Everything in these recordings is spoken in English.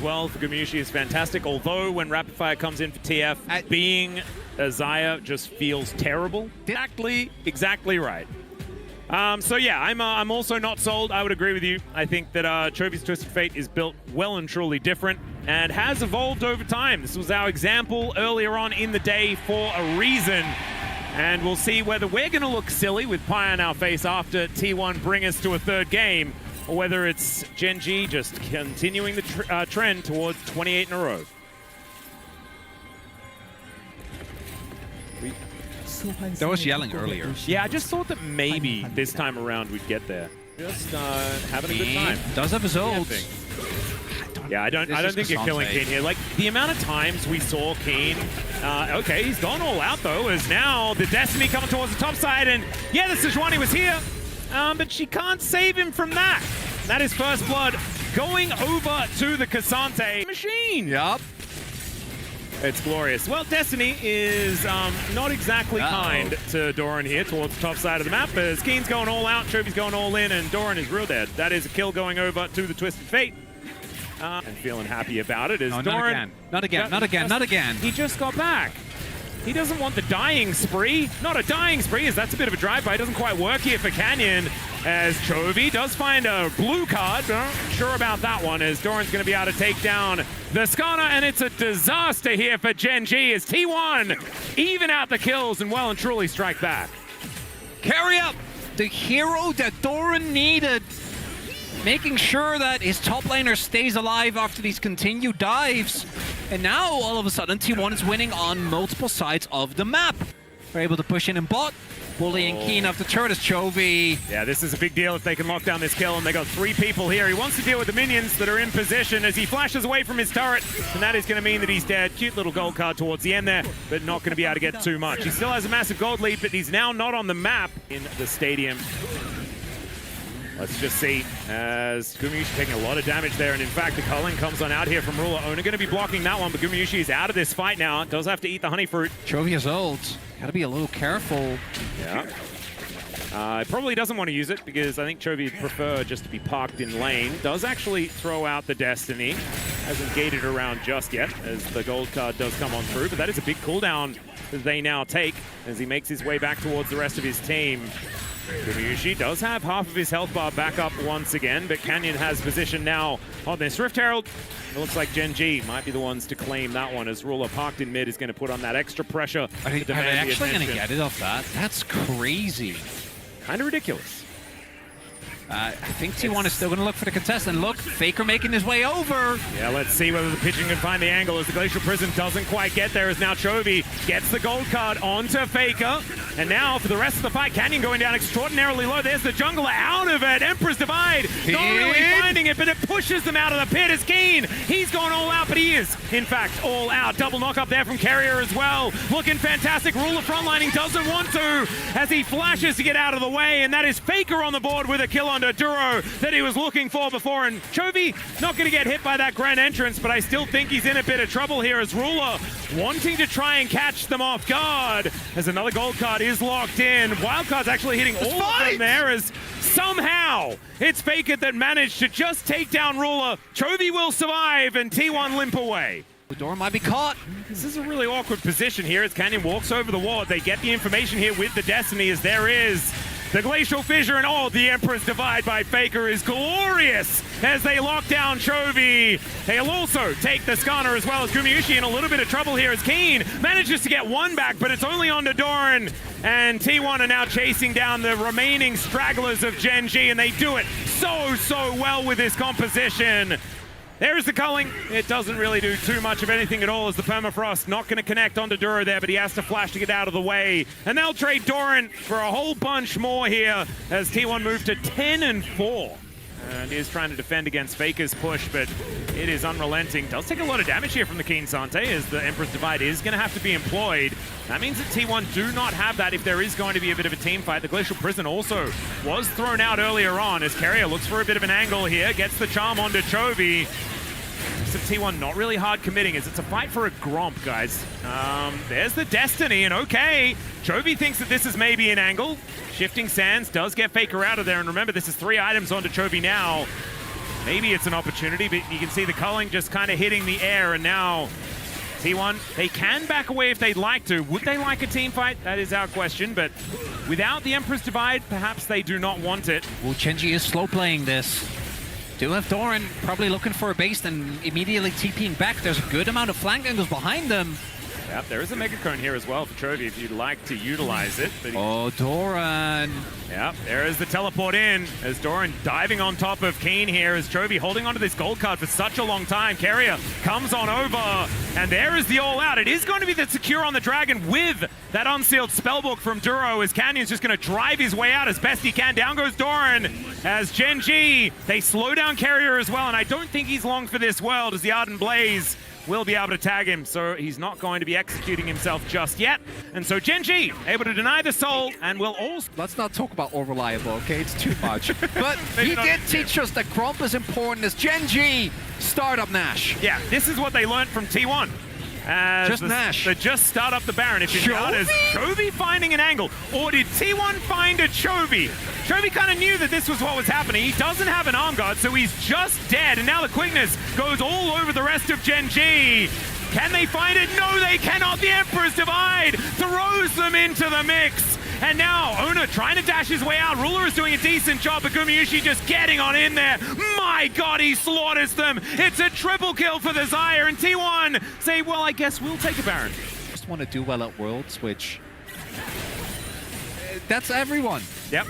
well for Gumyushi is fantastic, although when Rapid Fire comes in for TF, being a Xayah just feels terrible. Exactly right. So yeah, I'm also not sold. I would agree with you. I think that Chovy's Twisted Fate is built well and truly different and has evolved over time. This was our example earlier on in the day for a reason. And we'll see whether we're going to look silly with pie on our face after T1 bring us to a third game, or whether it's GENG just continuing the trend towards 28 in a row. There was yelling earlier. Yeah, I just thought that maybe this time around we'd get there. Just having a good time. Does have his ult. Yeah, I don't think you're killing Keen here. Like, the amount of times we saw Keen, okay, he's gone all out though, as now the Destiny coming towards the top side, and yeah, the Sejuani was here, but she can't save him from that. That is first blood going over to the Cassante machine. Yup. It's glorious. Well, Destiny is not exactly kind to Doran here towards the top side of the map, as Keen's going all out, Chovy's going all in, and Doran is real dead. That is a kill going over to the Twisted Fate. And feeling happy about it is Doran. Not again. He just got back. He doesn't want the dying spree. Not a dying spree, as that's a bit of a drive-by. It doesn't quite work here for Canyon, as Chovy does find a blue card. Not sure about that one, as Doran's going to be able to take down the Skarner, and it's a disaster here for GENG as T1 even out the kills and well and truly strike back. Carry up the hero that Doran needed. Making sure that his top laner stays alive after these continued dives. And now, all of a sudden, T1 is winning on multiple sides of the map. They're able to push in bot, bullying Keen off the turret as Chovy. Yeah, this is a big deal if they can lock down this kill, and they got 3 people here. He wants to deal with the minions that are in position as he flashes away from his turret, and that is going to mean that he's dead. Cute little gold card towards the end there, but not going to be able to get too much. He still has a massive gold lead, but he's now not on the map in the stadium. Let's just see, as Gumyushi taking a lot of damage there, and in fact the culling comes on out here from Ruler. Owner going to be blocking that one, but Gumyushi is out of this fight now. Does have to eat the honey fruit. Chovy has ult. Gotta be a little careful. Yeah. Probably doesn't want to use it, because I think Chovy would prefer just to be parked in lane. Does actually throw out the Destiny. Hasn't gated around just yet, as the gold card does come on through, but that is a big cooldown that they now take as he makes his way back towards the rest of his team. Gumyushi does have half of his health bar back up once again, but Canyon has position now on this Rift Herald. It looks like GENG might be the ones to claim that one, as Ruler parked in mid is going to put on that extra pressure. Are they actually going to get it off that? That's crazy. Kind of ridiculous. I think T1 is still going to look for the contest, and look, Faker making his way over. Yeah, let's see whether the pitching can find the angle, as the Glacial Prison doesn't quite get there, as now Chovy gets the gold card onto Faker. And now for the rest of the fight, Canyon going down extraordinarily low. There's the jungler out of it. Emperor's Divide not really finding it, but it pushes them out of the pit as Keen. He's gone all out, but he is, in fact, all out. Double knock up there from Carrier as well. Looking fantastic. Ruler frontlining doesn't want to, as he flashes to get out of the way, and that is Faker on the board with a kill on Duro that he was looking for before. And Chovy not going to get hit by that grand entrance, but I still think he's in a bit of trouble here, as Ruler wanting to try and catch them off guard, as another gold card is locked in. Wildcard's actually hitting all of them there, as somehow it's Faker that managed to just take down Ruler. Chovy will survive, and T1 limp away. The door might be caught. This is a really awkward position here as Canyon walks over the wall. They get the information here with the Destiny, as there is the Glacial Fissure, and the Emperor's Divide by Faker is glorious as they lock down Chovy. They'll also take the Skarner, as well as Gumyushi in a little bit of trouble here as Keen manages to get one back, but it's only on Doran. And T1 are now chasing down the remaining stragglers of GENG, and they do it so well with this composition. There's the culling. It doesn't really do too much of anything at all, as the permafrost not going to connect onto Duro there, but he has to flash to get out of the way. And they'll trade Doran for a whole bunch more here as T1 move to 10-4. And is trying to defend against Faker's push, but it is unrelenting. Does take a lot of damage here from the Keen Sante, as the Emperor's Divide is going to have to be employed. That means that T1 do not have that if there is going to be a bit of a team fight. The Glacial Prison also was thrown out earlier on, as Carrier looks for a bit of an angle here, gets the charm onto Chovy. So T1 not really hard committing, as it's a fight for a Gromp, guys. There's the Destiny, and okay, Chovy thinks that this is maybe an angle. Shifting Sands does get Faker out of there, and remember, this is 3 items onto Chovy now. maybe it's an opportunity, but you can see the culling just kind of hitting the air, and now T1, they can back away if they'd like to. Would they like a team fight? That is our question, but without the Emperor's Divide, perhaps they do not want it. Well, GENG is slow playing this. Do have Doran probably looking for a base and immediately TPing back. There's a good amount of flank angles behind them. Yep, there is a Mega Cone here as well for chovy if you'd like to utilize it. But oh, Doran. Yep, there is the teleport in as Doran diving on top of Keen here as chovy holding onto this gold card for such a long time. Carrier comes on over, and there is the all out. It is going to be the secure on the dragon with that unsealed spellbook from Duro as Canyon's just going to drive his way out as best he can. Down goes Doran as GENG, they slow down Carrier as well, and I don't think he's long for this world as the Ardent Blaze will be able to tag him, so he's not going to be executing himself just yet. And so GENG able to deny the soul, and will also... Let's not talk about over-reliable, okay? It's too much. But he did teach us that Grump is important as GENG start up Nash. Yeah, this is what they learned from T1. Just Nash. They just start up the Baron. If you notice, chovy finding an angle. Or did T1 find a chovy? Chovy kind of knew that this was what was happening. He doesn't have an arm guard, so he's just dead. And now the quickness goes all over the rest of GENG. Can they find it? No, they cannot. The Emperor's Divide throws them into the mix. And now Ona trying to dash his way out. Ruler is doing a decent job, but Gumayusi just getting on in there. My God, he slaughters them. It's a triple kill for the Zyre, and T1 say, well, I guess we'll take a Baron. Just want to do well at Worlds, which... That's everyone. Yep.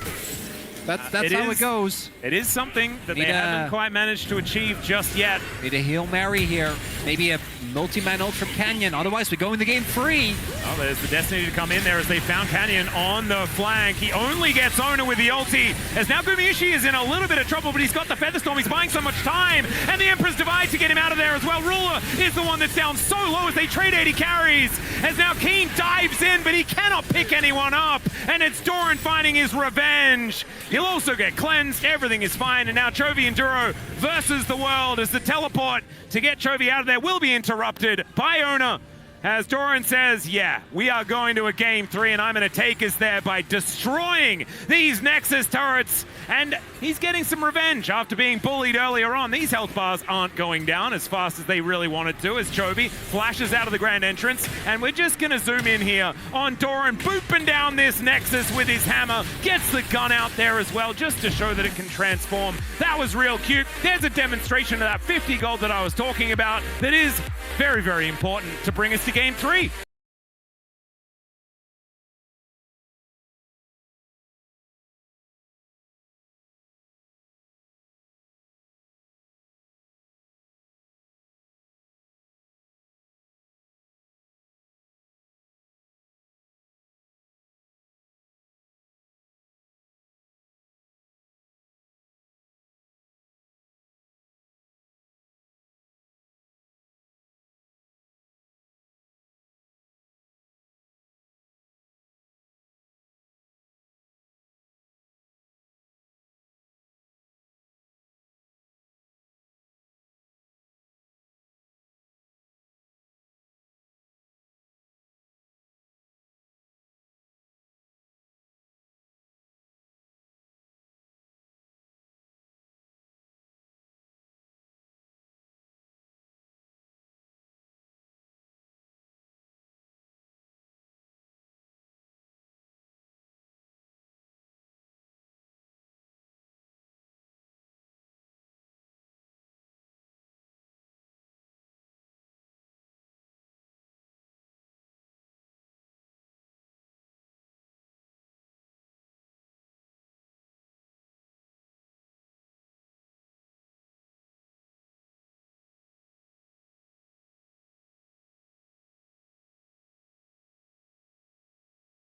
That's how it goes. It is something that they haven't quite managed to achieve just yet. Need a Hail Mary here. Maybe a multi-man ult from Canyon. Otherwise, we go in the game free. Oh, there's the Destiny to come in there as they found Canyon on the flank. He only gets Ona with the ulti. As now Gumayusi is in a little bit of trouble, but he's got the Featherstorm. He's buying so much time. And the Emperor's Divide to get him out of there as well. Ruler is the one that's down so low as they trade 80 carries. As now Keen dives in, but he cannot pick anyone up. And it's Doran finding his revenge. He'll also get cleansed. Everything is fine. And now chovy and Duro versus the world as the teleport to get chovy out of there will be interrupted by Ona. As Doran says, yeah, we are going to a game 3 and I'm going to take us there by destroying these Nexus turrets. And he's getting some revenge after being bullied earlier on. These health bars aren't going down as fast as they really wanted to as chovy flashes out of the grand entrance. And we're just going to zoom in here on Doran booping down this Nexus with his hammer. Gets the gun out there as well just to show that it can transform. That was real cute. There's a demonstration of that 50 gold that I was talking about that is very, very important to bring us to game 3.